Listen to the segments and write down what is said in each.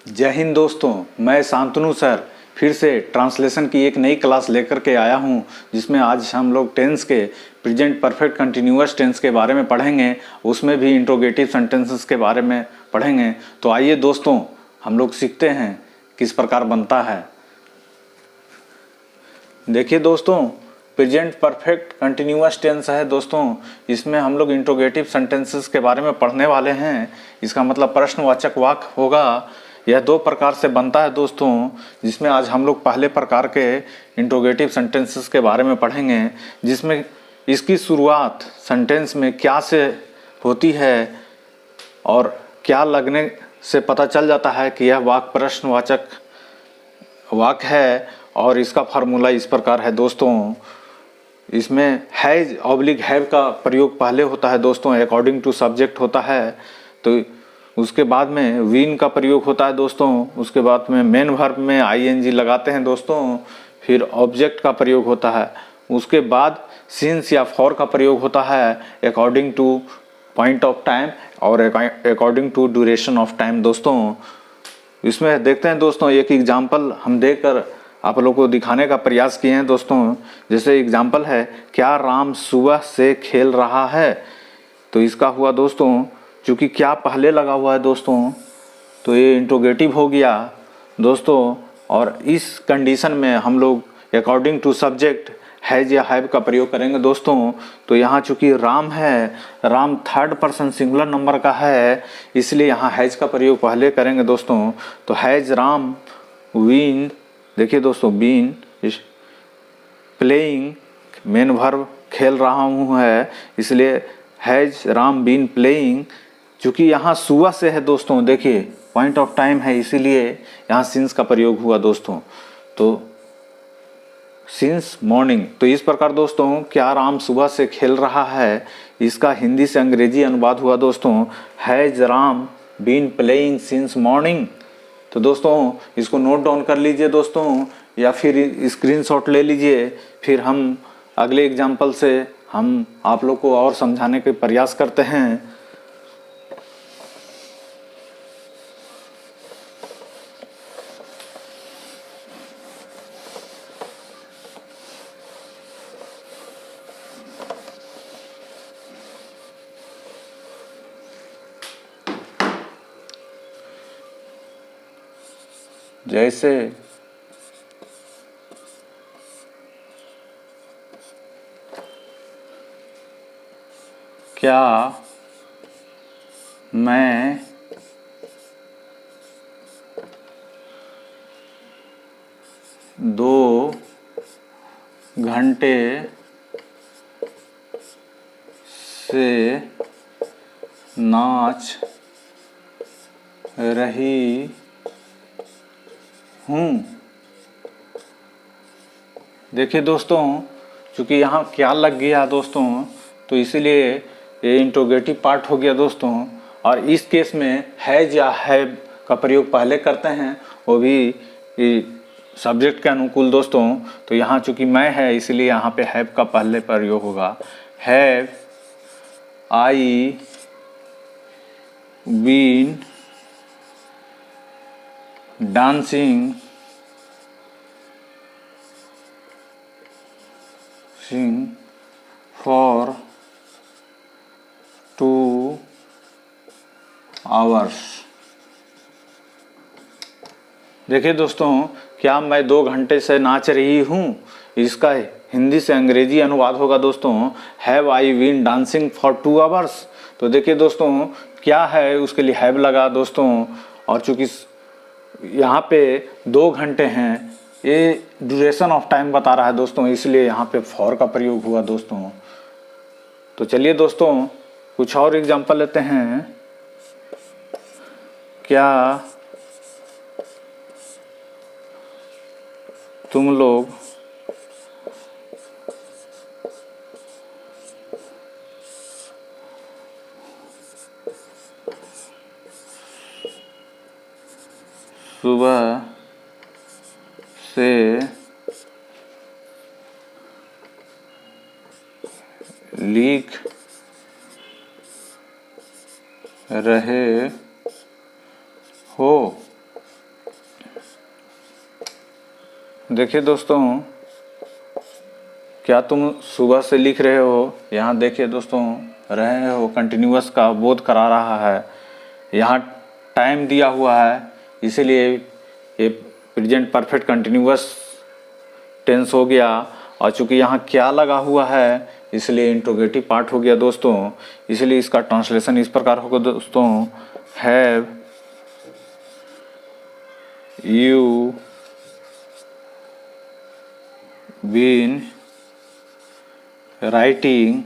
जय हिंद दोस्तों, मैं शांतनु सर फिर से ट्रांसलेशन की एक नई क्लास लेकर के आया हूं, जिसमें आज हम लोग टेंस के प्रेजेंट परफेक्ट कंटिन्यूअस टेंस के बारे में पढ़ेंगे। उसमें भी इंट्रोगेटिव सेंटेंसेस के बारे में पढ़ेंगे। तो आइए दोस्तों, हम लोग सीखते हैं किस प्रकार बनता है। देखिए दोस्तों, प्रेजेंट परफेक्ट कंटिन्यूअस टेंस है दोस्तों। इसमें हम लोग इंट्रोगेटिव सेंटेंसेस के बारे में पढ़ने वाले हैं। इसका मतलब प्रश्नवाचक वाक्य होगा। यह दो प्रकार से बनता है दोस्तों, जिसमें आज हम लोग पहले प्रकार के इंट्रोगेटिव सेंटेंसेस के बारे में पढ़ेंगे, जिसमें इसकी शुरुआत सेंटेंस में क्या से होती है और क्या लगने से पता चल जाता है कि यह वाक्य प्रश्नवाचक वाक्य है। और इसका फार्मूला इस प्रकार है दोस्तों। इसमें हैज ऑब्लिक हैव का प्रयोग पहले होता है दोस्तों, अकॉर्डिंग टू सब्जेक्ट होता है। तो उसके बाद में विन का प्रयोग होता है दोस्तों। उसके बाद में मेन वर्ब में आईएनजी लगाते हैं दोस्तों। फिर ऑब्जेक्ट का प्रयोग होता है। उसके बाद सिंस या फॉर का प्रयोग होता है according to point of time और according to duration of time दोस्तों। इसमें देखते हैं दोस्तों, एक एग्जाम्पल हम देकर आप लोगों को दिखाने का प्रयास किए हैं दोस्तों। जैसे एग्जाम्पल है, क्या राम सुबह से खेल रहा है। तो इसका हुआ दोस्तों, चूँकि क्या पहले लगा हुआ है दोस्तों, तो ये इंट्रोगेटिव हो गया दोस्तों। और इस कंडीशन में हम लोग अकॉर्डिंग टू सब्जेक्ट हैज या हैव का प्रयोग करेंगे दोस्तों। तो यहाँ चूँकि राम है, Ram third person singular number का है, इसलिए यहाँ हैज का प्रयोग पहले करेंगे दोस्तों। तो हैज राम बीन, देखिए दोस्तों, बीन प्लेइंग मेन वर्ब खेल रहा हूँ है, इसलिए हैज राम बीन प्लेइंग। चूँकि यहाँ सुबह से है दोस्तों, देखिए पॉइंट ऑफ टाइम है, इसीलिए यहाँ सिंस का प्रयोग हुआ दोस्तों। तो सिंस मॉर्निंग। तो इस प्रकार दोस्तों, क्या राम सुबह से खेल रहा है, इसका हिंदी से अंग्रेजी अनुवाद हुआ दोस्तों, has Ram been playing since morning. तो दोस्तों, इसको नोट डाउन कर लीजिए दोस्तों, या फिर स्क्रीनशॉट ले लीजिए। फिर हम अगले एग्जाम्पल से हम आप लोग को और समझाने के प्रयास करते हैं। जैसे क्या मैं 2 घंटे से नाच रही हूँ। देखिए दोस्तों, चूँकि यहाँ क्या लग गया दोस्तों, तो इसीलिए ये इंट्रोगेटिव पार्ट हो गया दोस्तों। और इस केस में हैज या हैव का प्रयोग पहले करते हैं, वो भी सब्जेक्ट के अनुकूल दोस्तों। तो यहाँ चूँकि मैं है, इसलिए यहाँ पे हैव का पहले प्रयोग होगा। Have I been dancing for 2 hours। देखिए दोस्तों, क्या मैं 2 घंटे से नाच रही हूँ, इसका हिंदी से अंग्रेजी अनुवाद होगा दोस्तों, have I been dancing for 2 hours। तो देखिए दोस्तों, क्या है उसके लिए हैव लगा दोस्तों। और चूँकि यहाँ पे 2 घंटे हैं, ये ड्यूरेशन ऑफ टाइम बता रहा है दोस्तों, इसलिए यहाँ पे फॉर का प्रयोग हुआ दोस्तों। तो चलिए दोस्तों, कुछ और एग्जांपल लेते हैं। क्या तुम लोग सुबह से लिख रहे हो। देखिए दोस्तों, क्या तुम सुबह से लिख रहे हो? यहाँ देखिए दोस्तों, रहे हो कंटिन्यूअस का बोध करा रहा है। यहाँ टाइम दिया हुआ है, इसीलिए ये प्रेजेंट परफेक्ट कंटिन्यूअस टेंस हो गया। और चूँकि यहाँ क्या लगा हुआ है, इसलिए इंट्रोगेटिव पार्ट हो गया दोस्तों। इसलिए इसका ट्रांसलेशन इस प्रकार होगा दोस्तों, have you been writing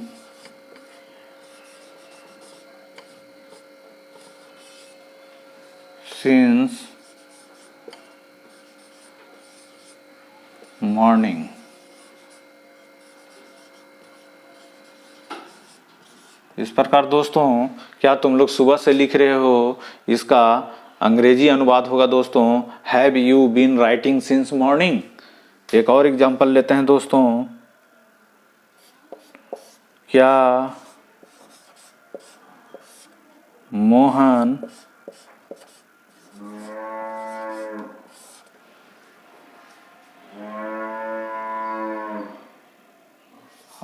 since morning. इस प्रकार दोस्तों, क्या तुम लोग सुबह से लिख रहे हो, इसका अंग्रेजी अनुवाद होगा दोस्तों, have you been writing since morning. एक और एग्जांपल लेते हैं दोस्तों, क्या मोहन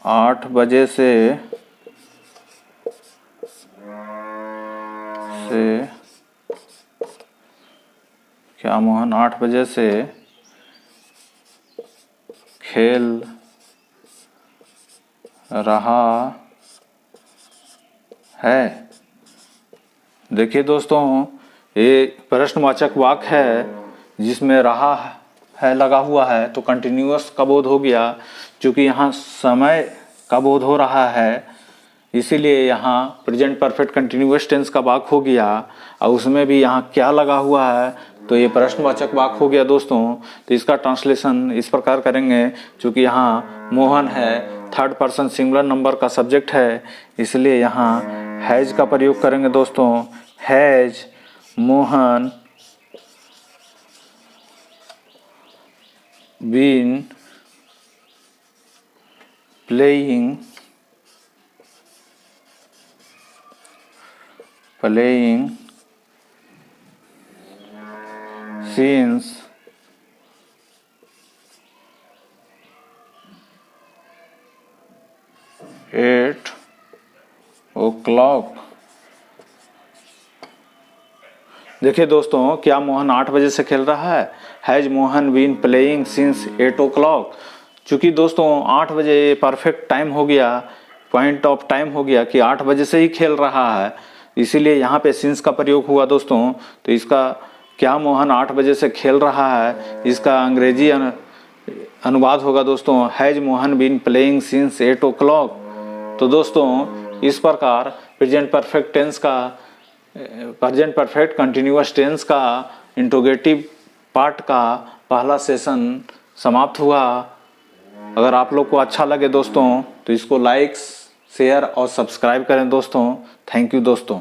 आठ बजे से क्या मोहन 8 बजे से खेल रहा है। देखिए दोस्तों, ये प्रश्नवाचक वाक्य है जिसमें रहा है लगा हुआ है, तो कंटिन्यूअस का बोध हो गया। क्योंकि यहाँ समय का बोध हो रहा है, इसीलिए यहाँ प्रेजेंट परफेक्ट कंटिन्यूअस टेंस का वाक्य हो गया। और उसमें भी यहाँ क्या लगा हुआ है, तो ये प्रश्नवाचक वाक्य हो गया दोस्तों। तो इसका ट्रांसलेशन इस प्रकार करेंगे, क्योंकि यहाँ मोहन है, थर्ड पर्सन सिंगुलर नंबर का सब्जेक्ट है, इसलिए यहाँ हैज का प्रयोग करेंगे दोस्तों। Has Mohan been playing since 8 o'clock। देखिए दोस्तों, क्या मोहन 8 बजे से खेल रहा है? Has Mohan been playing since 8 o'clock। चूँकि दोस्तों 8 बजे परफेक्ट टाइम हो गया, पॉइंट ऑफ टाइम हो गया कि 8 बजे से ही खेल रहा है, इसीलिए यहाँ पे सिंस का प्रयोग हुआ दोस्तों। तो इसका क्या मोहन 8 बजे से खेल रहा है, इसका अंग्रेजी अनुवाद होगा दोस्तों, has Mohan been playing since 8 o'clock। तो दोस्तों, इस प्रकार प्रेजेंट परफेक्ट कंटिन्यूअस टेंस का इंट्रोगेटिव पार्ट का पहला सेशन समाप्त हुआ। अगर आप लोग को अच्छा लगे दोस्तों, तो इसको लाइक, शेयर और सब्सक्राइब करें दोस्तों। थैंक यू दोस्तों।